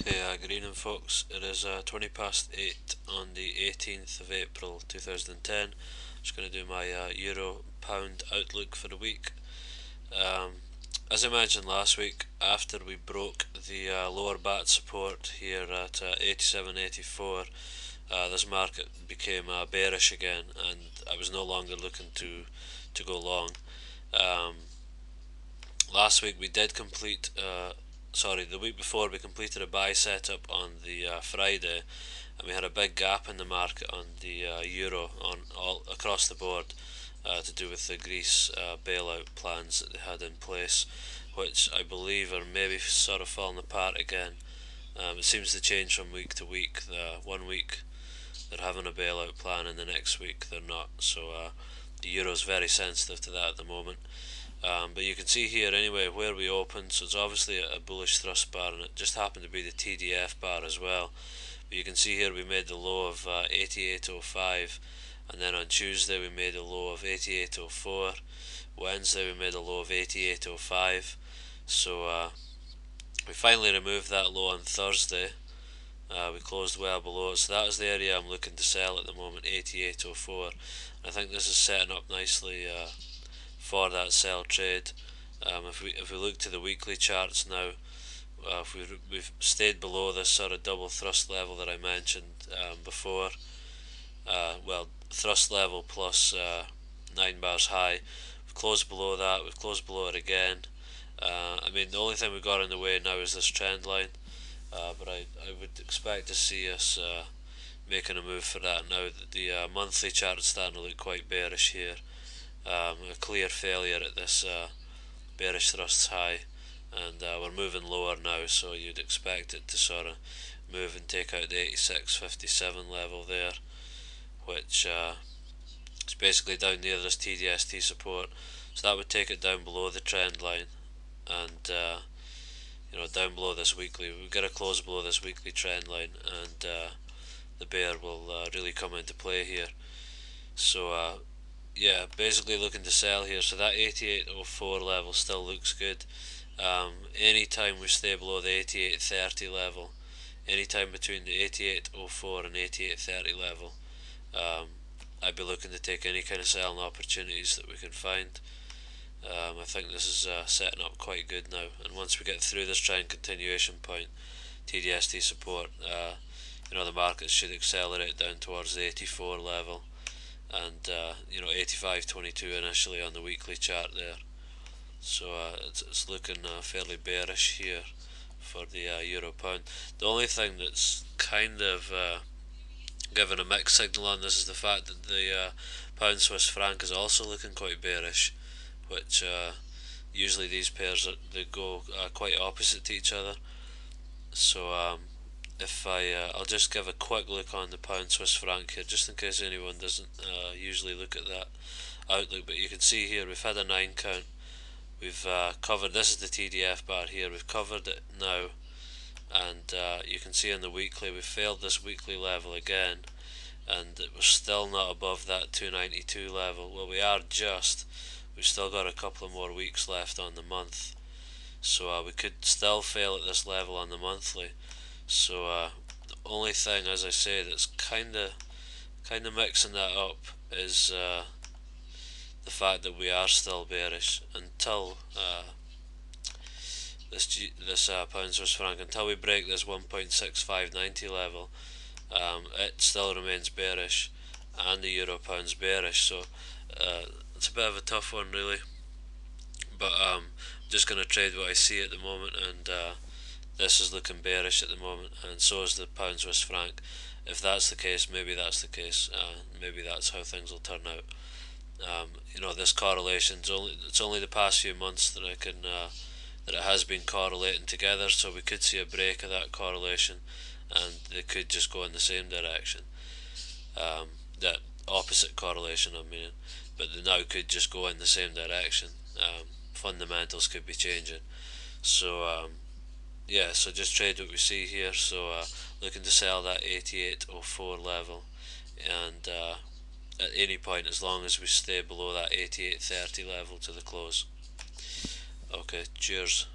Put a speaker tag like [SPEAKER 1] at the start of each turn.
[SPEAKER 1] Okay, good evening folks. It is 20 past 8 on the 18th of April 2010. Just going to do my Euro Pound outlook for the week. As I mentioned last week, after we broke the lower bat support here at 87.84, this market became bearish again, and I was no longer looking to go long. Last week we did complete the week before we completed a buy setup on the Friday, and we had a big gap in the market on the euro on all across the board to do with the Greece bailout plans that they had in place, which I believe are maybe sort of falling apart again. It seems to change from week to week. One week they're having a bailout plan, and the next week they're not. So the euro is very sensitive to that at the moment. But you can see here anyway where we opened, so it's obviously a bullish thrust bar, and it just happened to be the TDF bar as well. But you can see here we made the low of 88.05, and then on Tuesday we made a low of 88.04. Wednesday we made a low of 88.05. So we finally removed that low on Thursday. We closed well below it, so that is the area I'm looking to sell at the moment, 88.04. I think this is setting up nicely for that sell trade. If we look to the weekly charts now, we've stayed below this sort of double thrust level that I mentioned before. Well, thrust level plus 9 bars high. We've closed below that. We've closed below it again. I mean, the only thing we've got in the way now is this trend line, but I would expect to see us making a move for that now that the monthly chart is starting to look quite bearish here. A clear failure at this bearish thrusts high, and we're moving lower now, so you'd expect it to sort of move and take out the 86.57 level there, which is basically down near this TDST support. So that would take it down below the trend line, and down below this weekly. We've got to close below this weekly trend line, and the bear will really come into play here. So yeah, basically looking to sell here. So that 88.04 level still looks good. Anytime we stay below the 88.30 level, anytime between the 88.04 and 88.30 level, I'd be looking to take any kind of selling opportunities that we can find. I think this is setting up quite good now, and once we get through this trend continuation point, TDST support, the market should accelerate down towards the 84 level, and 85.22 initially on the weekly chart there. So it's looking fairly bearish here for the euro pound. The only thing that's kind of giving a mixed signal on this is the fact that the pound Swiss franc is also looking quite bearish, which usually these pairs they go quite opposite to each other. So if I'll just give a quick look on the pound Swiss franc here, just in case anyone doesn't usually look at that outlook. But you can see here we've had a 9 count. We've covered, this is the TDF bar here, we've covered it now, and you can see on the weekly we've failed this weekly level again, and we're still not above that 292 level. Well, we are just, we've still got a couple of more weeks left on the month, so we could still fail at this level on the monthly. So the only thing, as I say, that's kind of mixing that up is the fact that we are still bearish until this pound Swiss franc, until we break this 1.6590 level. It still remains bearish, and the euro pound's bearish. So it's a bit of a tough one, really. But I'm just going to trade what I see at the moment, and this is looking bearish at the moment, and so is the pound Swiss franc. If that's the case, maybe that's the case. Maybe that's how things will turn out. This correlation, it's only the past few months that I can that it has been correlating together, so we could see a break of that correlation, and they could just go in the same direction. That opposite correlation, I mean, but they now could just go in the same direction. Fundamentals could be changing. So yeah, so just trade what we see here. So looking to sell that 88.04 level, and at any point as long as we stay below that 88.30 level to the close. Okay, cheers.